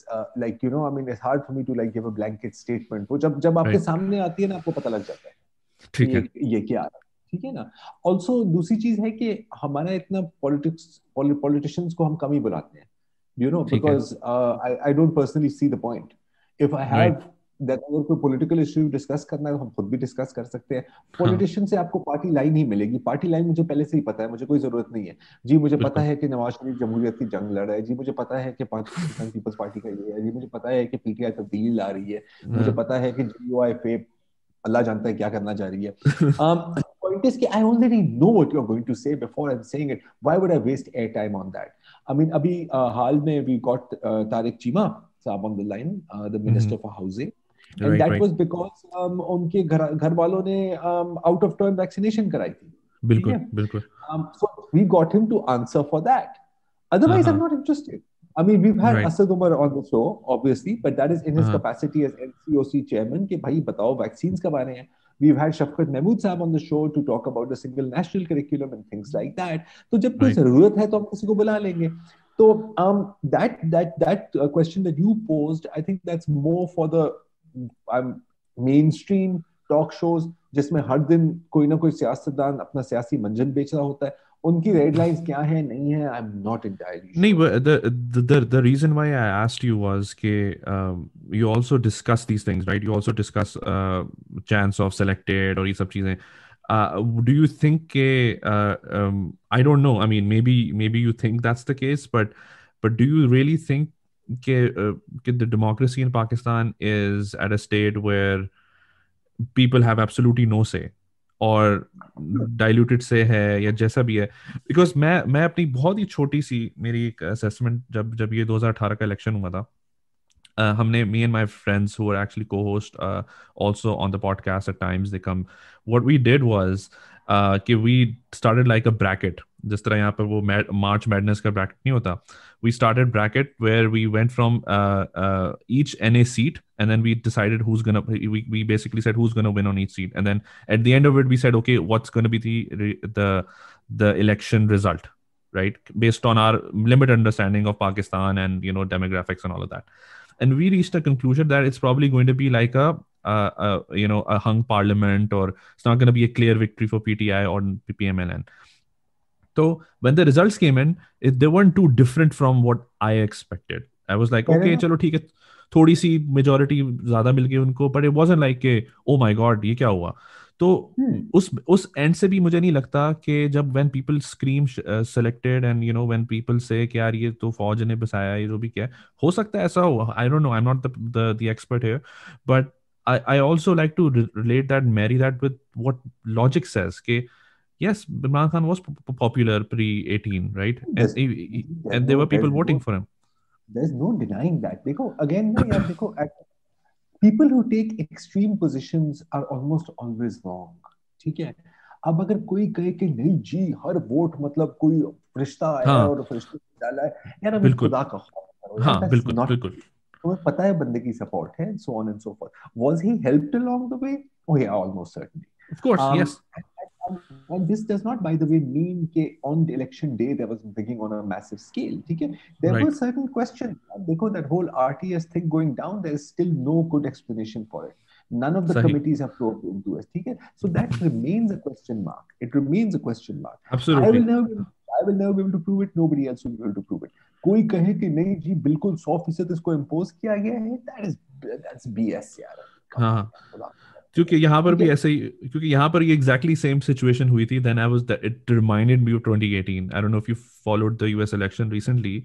like you know, I mean it's hard for me to like give a blanket statement। वो जब आपके right. सामने आती है ना, आपको पता लग जाता है ठीक कि है। ये क्या है। ठीक है ना। ऑल्सो दूसरी चीज है कि हमारा इतना पॉलिटिशियंस को हम कम ही बुलाते हैं, you know, ठीक है। because I don't personally see the point। If I have right. that, अगर कोई पॉलिटिकल इश्यू डिस्कस करना है तो हम खुद भी डिस्कस कर सकते हैं। हाँ पॉलिटिशियन से आपको पार्टी लाइन ही मिलेगी। पार्टी लाइन मुझे पहले से ही पता है, मुझे कोई जरूरत नहीं है जी। मुझे पता बिल्कुल। है कि नवाज शरीफ जमहूरियत की जंग लड़ रहा है जी। मुझे पता है कि पाकिस्तान पीपल्स पार्टी का ये है जी। मुझे पता है कि पीटीआई तब्दील ला रही है। मुझे हाँ। पता है कि जीओआईफे अल्लाह जानता है क्या करना जा रही है। Point is कि I already know what you're going to say before I'm saying it. Why would I waste airtime on that? I mean, अभी हाल में we got तारिक चीमा साहब on the line, the Minister for Housing, and right that right. was because उनके घर वालों ने out of turn vaccination कराई थी। ठीक बिल्कुल है, बिल्कुल। so we got him to answer for that। हाँ Otherwise, I'm हाँ। not interested। I mean, we've had right. Asad Umar on the show, obviously, but that is in his हाँ। capacity as NCOC chairman कि भाई बताओ vaccines कब आ रहे हैं। We've had Shafqat Mahmood साहब on the show to talk about the single national curriculum and things like that। तो जब कोई राइट। जरूरत है तो हम किसी को बुला लेंगे। So that question that you posed, I think that's more for the mainstream talk shows जिसमें हर दिन कोई ना कोई सियासतदान अपना सियासी मंजन बेच रहा होता है. उनकी रेड लाइंस क्या है नहीं है, आई am not entirely No, sure. but the reason why I asked you was that you also discuss these things, right? You also discuss chance of selected or ये सब चीजें. Do you think I don't know. I mean, maybe you think that's the case, but do you really think that the democracy in Pakistan is at a state where people have absolutely no say और diluted से है या जैसा भी है? Because मैं अपनी बहुत ही छोटी सी मेरी एक असेसमेंट, जब ये 2018 का इलेक्शन हुआ था, हमने me and my friends who were actually co-host also on the podcast at times, they come, what we did was कि we started like a bracket, जिस तरह यहाँ पर वो March Madness का bracket नहीं होता. We started bracket where we went from each NA seat, and then we decided we basically said who's gonna win on each seat, and then at the end of it we said, okay, what's gonna be the election result, right, based on our limited understanding of Pakistan and demographics and all of that. And we reached a conclusion that it's probably going to be like a hung parliament, or it's not going to be a clear victory for PTI or PMLN. So when the results came in, they weren't too different from what I expected. I was like, okay, chalo ठीक है, थोड़ी सी majority ज़्यादा मिल गई उनको, but it wasn't like के oh my god ये क्या हुआ. तो उस एंड से भी मुझे नहीं लगता कि जब when people scream selected and when people say कि यार ये तो फौज ने बसाया, ये जो भी क्या है, हो सकता है ऐसा हो. I don't know, I'm not the expert here, but I also like to relate that, marry that with what logic says कि yes, Imran Khan was popular pre-18, right? And there were people voting for him. There's no denying that. देखो again ना यार, देखो people who take extreme positions are almost always wrong. ठीक है. अब अगर कोई कहे कि नहीं जी हर वोट मतलब कोई फरिश्ता आया है और फरिश्ते ने डाला है, यार अभी खुदा का खौफ करो यार. हाँ, बिल्कुल बिल्कुल. तुम्हें पता है बंदे की सपोर्ट है, so on and so forth. Was he helped along the way? Oh yeah, almost certainly. Of course, yes. And this does not, by the way, mean that on the election day there was begging on a massive scale. Okay? There were certain questions. Because that whole RTS thing going down, there is still no good explanation for it. None of the committees have probed into it. Okay? So that remains a question mark. It remains a question mark. Absolutely. I will never be able to prove it. Nobody else will be able to prove it. कोई कहे कि नहीं जी बिल्कुल 100% इसको impose किया गया है, that's BS यार. हाँ. क्योंकि यहाँ पर भी ऐसे ही, क्योंकि यहाँ पर ये exactly same situation हुई थी. Then it reminded me of 2018. I don't know if you followed the US election recently.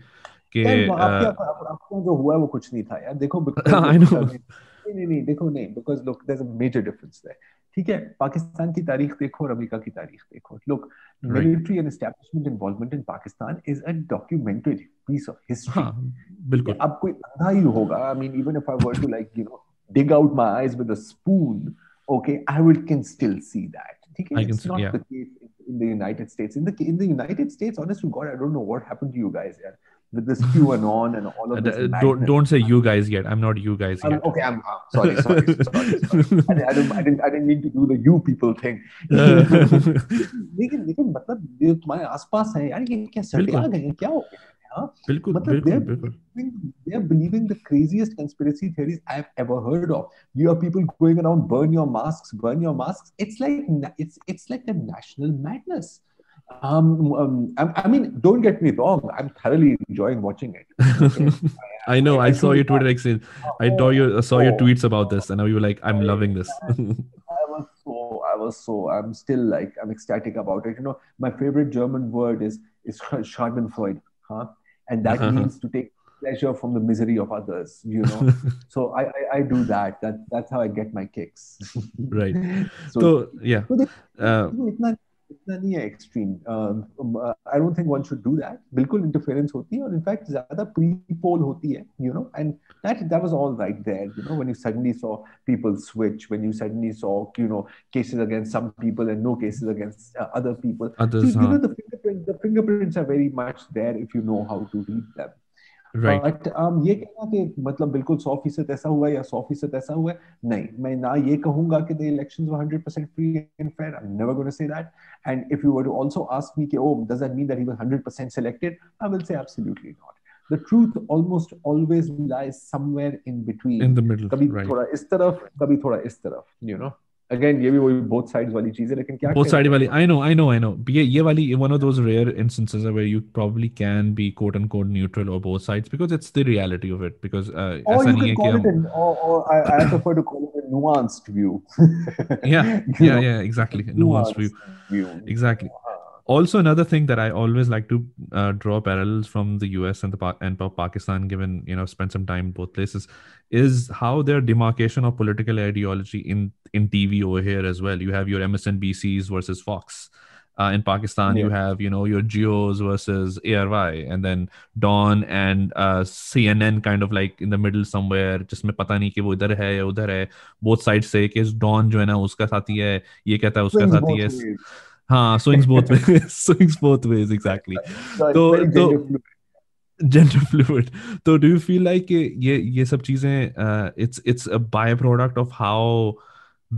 कि आपके जो हुआ वो कुछ नहीं था यार. देखो I know. नहीं देखो नहीं, because look, there's a major difference there. ठीक है, पाकिस्तान की तारीख देखो और अमेरिका की तारीख देखो. Look, military and establishment involvement in Pakistan is a documented piece of history. हाँ, बिल्कुल. अब कोई अंधा ही होगा. I mean, even if I were to dig out my eyes with a spoon, okay, I can still see that. It's not the case in the United States. In the United States, honest to God, I don't know what happened to you guys here with this QAnon and all of this. Don't say you guys yet. I'm not you guys yet. Okay, I'm sorry. I didn't mean to do the you people thing. लेकिन मतलब ये तुम्हारे आसपास है यार, ये क्या सटिया गए, क्या हो गया? They are believing the craziest conspiracy theories I've ever heard of. You have people going around, burn your masks. It's like a national madness. I mean, don't get me wrong. I'm thoroughly enjoying watching it. Okay? I know. I saw your Twitter exchange. I saw your tweets about this, and now you're like, I'm loving this. I'm still like, I'm ecstatic about it. My favorite German word is Schadenfreude. And that means to take pleasure from the misery of others, So I do that. That's how I get my kicks. Right. So yeah. इतना नहीं है extreme. I don't think one should do that. बिल्कुल interference होती है, और in fact ज़्यादा pre-poll होती है, and that was all right there, when you suddenly saw people switch, when you suddenly saw, cases against some people and no cases against other people. Others, so, the fingerprints are very much there if you know how to read them. Right. But ये कहना कि मतलब बिल्कुल 100% ऐसा हुआ है या 100% ऐसा हुआ है, नहीं, मैं ना ये कहूंगा कि the elections were 100% free and fair, I am never gonna say that. And if you were to also ask me कि oh does that mean that he was 100% selected, I will say absolutely not. The truth almost always lies somewhere in between. In the middle, कभी right. थोड़ा इस तरफ, कभी थोड़ा इस तरफ, you know. Again ये भी वही बोथ साइड्स वाली चीज है, लेकिन क्या Both side करें. wali, I know. ये वाली one of those rare instances where you probably can be quote unquote neutral or both sides because it's the reality of it. Because Or ऐसा you नहीं can है कि call it हम an, or I prefer to call it a nuanced view. yeah, You yeah, know, yeah, it's a exactly. Nuanced view. nuanced view. Exactly. Also, another thing that I always like to draw parallels from the US and Pakistan, given spend some time in both places, is how their demarcation of political ideology in TV over here as well. You have your MSNBCs versus Fox. In Pakistan, you Yeah. have your Geos versus ARY, and then Dawn and CNN kind of like in the middle somewhere. जिसमें पता नहीं कि वो इधर है या उधर है. Both sides say कि Dawn जो है ना उसका साथी है, ये कहता है उसका Swings साथी both है. ways. हाँ, swings both ways. Swings both ways, exactly. So it's तो very gender तो fluid. gender fluid. तो do you feel like ये सब चीजें it's a byproduct of how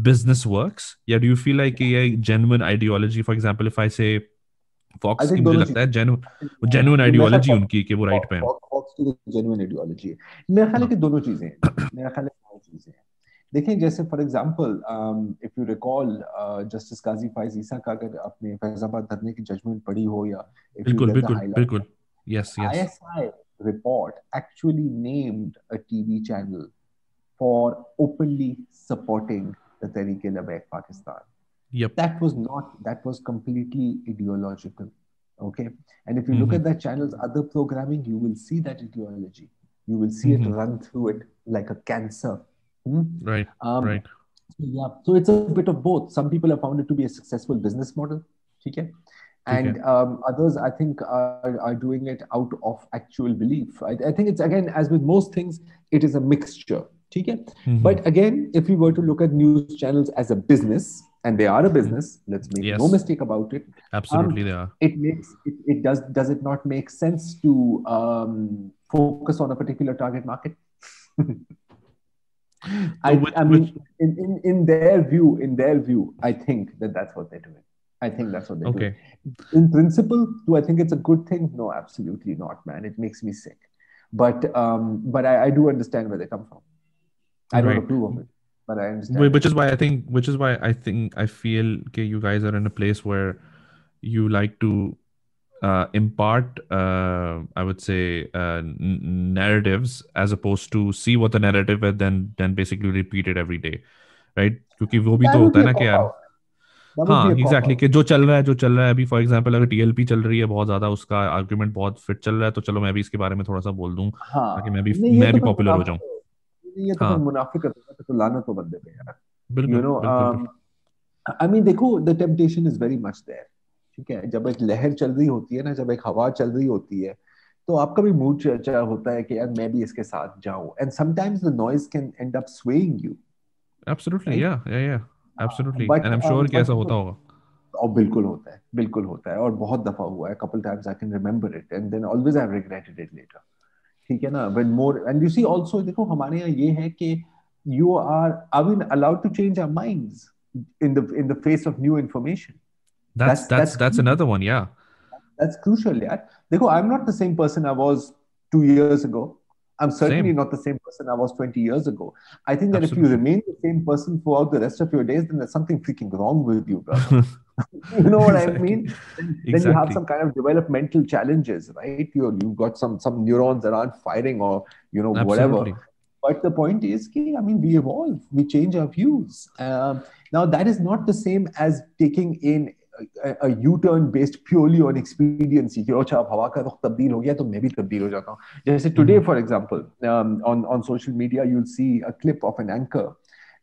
business works? या do you feel like ये genuine ideology? For example, if I say I Fox की think मुझे दोनों लगता है चीजें. I think, genuine मेरा ख्याल ideology उनकी कि वो right पे हैं. फॉक्स की जेन्युइन आइडियोलॉजी है. मेरा ख्याल है हाँ, कि दोनों चीजें हैं. मेरा ख्याल है दोनों चीजें हैं. देखिए, जैसे for example, if you recall justice Qazi Faez Isa का, अगर आपने फैजाबाद धरने की जजमेंट पढ़ी हो, या इफ यू बिल्कुल रेड द बिल्कुल हाईलाइट, बिल्कुल. Yes, yes. ISI report actually named a TV channel for openly supporting the Tehreek-e-Labbaik Pakistan. Yep. That was completely ideological. Okay. And if you look Mm-hmm. at that channel's other programming, you will see that ideology. You will see it Mm-hmm. run through it like a cancer. Hmm? Right. Um, Right. yeah, so it's a bit of both. Some people have found it to be a successful business model. Okay. ठीक है. And others, I think, are doing it out of actual belief. I think it's, again, as with most things, it is a mixture. Okay? Mm-hmm. But again, if we were to look at news channels as a business, and they are a business, let's make no Yes, mistake about it, absolutely they are. it does it not make sense to focus on a particular target market? So I which mean, in their view, I think that's what they're doing. I think that's what they're doing. okay. In principle, do I think it's a good thing? No, absolutely not, man. It makes me sick. But I do understand where they come from. I don't Right. approve of it, but I understand Which it. is why I think I feel okay, you guys are in a place where you like to impart I would say narratives as opposed to see what the narrative is, then basically repeat it every day, right? क्योंकि वो भी That तो would होता be है a ना कि cop यार. out. That would be हाँ, a cop एग्जैक्टली out. कि जो चल रहा है अभी फॉर एग्जांपल अगर टीएलपी चल रही है बहुत ज्यादा, उसका आर्गुमेंट बहुत फिट चल रहा है, तो चलो मैं भी इसके बारे में थोड़ा सा बोल दूं ताकि हाँ, नहीं, ये मैं तो भी फिर पॉपुलर हो जाऊं. मुनाफिक है. नहीं, ये तो फिर हाँ, मुनाफिकत है, तो लानत हो बंदे पे यार. बिल्कुल You know, बिल्कुल बिल्कुल. I mean, देखो, the temptation is very much there. ठीक है, जब एक लहर चल रही होती है ना, जब एक हवा चल रही होती है, तो आपका भी मूड चर्चा होता है कि यार मैं भी इसके साथ जाऊं. And sometimes the noise can end up swaying you, absolutely, right? या absolutely, and But I am sure कि ऐसा but होता होगा. और बिल्कुल होता है, बिल्कुल होता है, और बहुत दफा हुआ है. couple times I can remember it, and then always I've regretted it later. ठीक है ना. When more, and you see also, देखो हमारे यहाँ ये है कि you are we allowed to change our minds in the face of new information. That's That's that's that's that's another one, yeah. that's crucial, यार. देखो, I'm not the same person I was 2 years ago. I'm certainly Same, not the same person I was 20 years ago. I think that if you absolutely. remain the same person throughout the rest of your days, then there's something freaking wrong with you, brother. You know what I Exactly, mean? Then you have exactly, some kind of developmental challenges, right? You've got some neurons that aren't firing, or whatever. absolutely. But the point is, I mean, we evolve, we change our views. Now, that is not the same as taking in a U-turn based purely on expediency. कि अच्छा, अब हवा का रुख तब्दील हो गया तो मैं भी तब्दील हो जाता हूँ. जैसे today, Mm-hmm. for example, on social media, you'll see a clip of an anchor.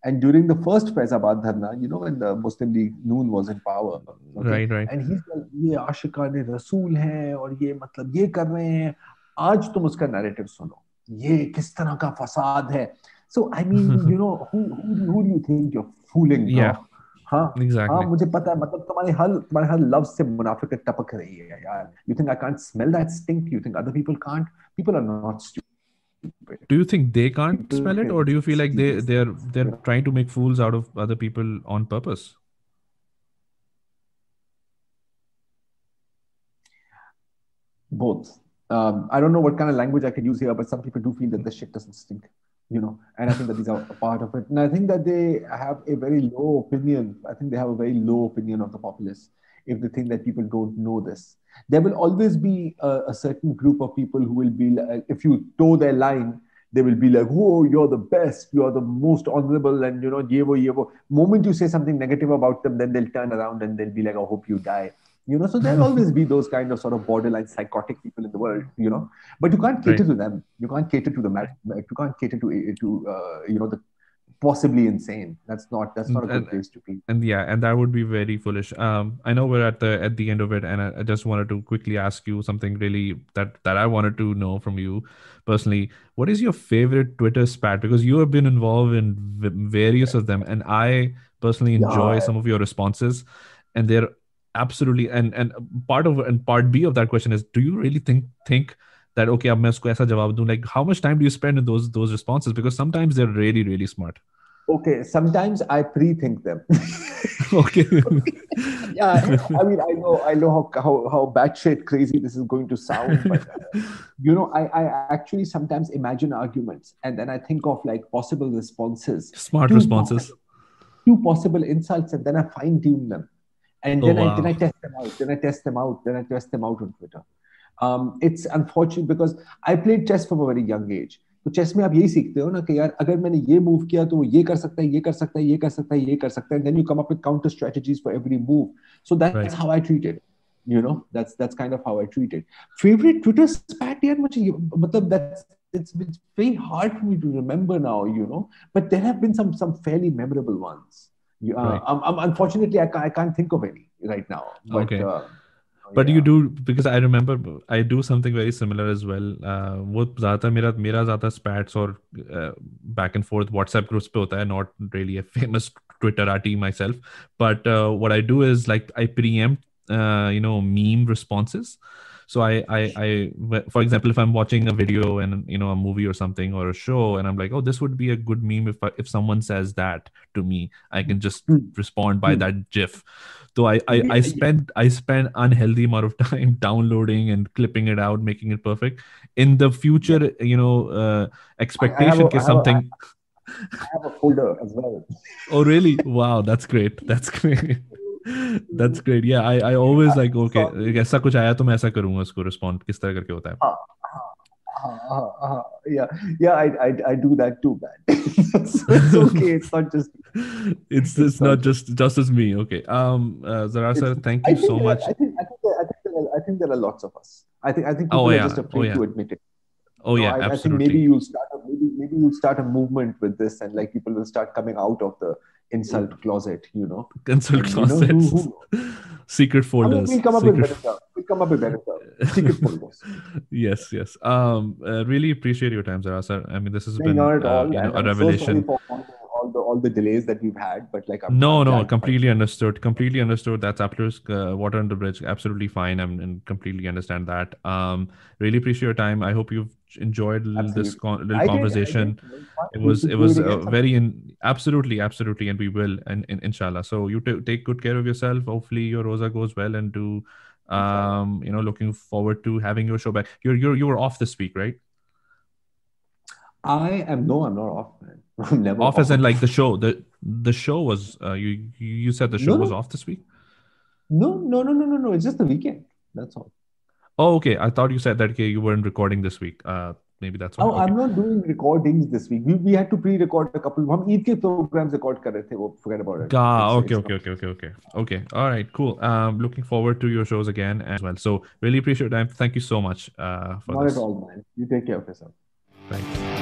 And during the first Faizabad Dharna, when the Muslim League Noon was in power, okay, Right, right. and he's like, ये आशिकाने रसूल हैं और ये मतलब ये कर रहे हैं. आज तुम उसका नैरेटिव सुनो, ये किस तरह का फसाद है. So I mean, who do you think you're fooling, bro? Yeah, हाँ हाँ, Exactly. मुझे पता है, मतलब तुम्हारे हर लव से मुनाफिकत टपक रही है यार. You think I can't smell that stink? You think other people can't? People are not stupid. Do you think they can't People smell it, or can do you feel like see they these they're things, they're trying to make fools out of other people on purpose? both. I don't know what kind of language I could use here, but some people do feel that the shit doesn't stink, and I think that these are a part of it. And I think that they have a very low opinion. I think they have a very low opinion of the populace if they think that people don't know this. There will always be a certain group of people who will be like, if you toe their line, they will be like, "Whoa, you're the best, you're the most honorable," and yevo yevo. Moment you say something negative about them, then they'll turn around and they'll be like, "I hope you die." So there'll always be those kind of sort of borderline psychotic people in the world. But you can't cater Right. to them. You can't cater to the you can't cater to the possibly insane. That's not a good And place to be. and yeah, and that would be very foolish. I know we're at the end of it, and I just wanted to quickly ask you something really that I wanted to know from you personally. What is your favorite Twitter spat? Because you have been involved in various of them, and I personally enjoy Yeah. some of your responses, and they're absolutely and part B of that question is, do you really think that okay, अब मैं उसको ऐसा जवाब दूं? Like, how much time do you spend in those responses? Because sometimes they're really really smart. Okay. Sometimes I pre-think them. Okay. Yeah. I mean, I know how batshit crazy this is going to sound, but I actually sometimes imagine arguments and then I think of like possible responses Smart to responses. possible insults, and then I fine tune them, and Oh then I wow. test them out. Then I test them out on Twitter. It's unfortunate because I played chess from a very young age. तो chess में आप यही सीखते हो ना कि यार अगर मैंने ये मूव किया तो वो ये कर सकता है, ये कर सकता है, ये कर सकता है, ये कर सकता है, then you come up with counter strategies for every move. So that's Right. How I treat it. That's kind of how I treat it. Favorite Twitter spat यार मुझे मतलब it's very hard for me to remember now. But there have been some fairly memorable ones. Right. Unfortunately, I can't think of any right now. But Okay. But you yeah. do, because I remember I do something very similar as well. वो ज़्यादा मेरा ज़्यादा spats और back and forth WhatsApp groups पे होता है, not really a famous Twitterati myself. But what I do is like I preempt meme responses. So for example, if I'm watching a video and a movie or something or a show, and I'm like, oh, this would be a good meme if someone says that to me, I can just Hmm. respond by Hmm. that GIF. So I Yeah, spend unhealthy amount of time downloading and clipping it out, making it perfect. In the yeah. future, I have expectation a is something. I have a folder as well. Oh really? Wow, that's great. That's great. That's great. Yeah, I always like, okay, So, ऐसा कुछ आया तो मैं ऐसा करूंगा उसको respond किस तरह करके होता है. yeah, yeah. I do that too, man. So it's okay. It's not just. It's It's not not just. just as me. Okay. Zara It's. sir, thank I you think so there are, much. I think there are lots of us. I think Oh people are yeah. just Oh afraid yeah. to admit it. Oh yeah, I think maybe absolutely. you'll start a movement with this, and like people will start coming out of the insult closet. Console And who closets. knows? Secret I mean, folders. we'll come up with Secret. better stuff. We'll come up with better stuff. Secret folders. Yes, yes. Really appreciate your time, Zara sir. I mean, this has No, been, not at all. And a I'm so sorry revelation. for all the delays that we've had, but like I'm No, glad to finally. completely understood. Completely understood. That's absolute water under the bridge. Absolutely fine. And completely understand that. Really appreciate your time. I hope you've enjoyed this Absolutely. little I did. conversation. It was fun. It We was should it do it was again sometime. very in absolutely, absolutely, and we will, and inshallah. So you take good care of yourself. Hopefully your rosa goes well, and do Inshallah. looking forward to having your show back. You were off this week, right? No, I'm not off, man. I'm never Off as in like the off. show. The show was you said the show No, was no, off this week. no, no, no, no, no, no. It's just the weekend. That's all. Oh, okay. I thought you said that okay, you weren't recording this week. Maybe that's why. Oh, Okay. I'm not doing recordings this week. We had to pre-record a couple. हम ईद के programs record कर रहे थे. वो forget about it. Okay, It's okay, not. okay, okay, okay. Okay. All right, cool. Looking forward to your shows again as well. So really appreciate your time. Thank you so much for Not at this. all, man. You take care of yourself. Thanks.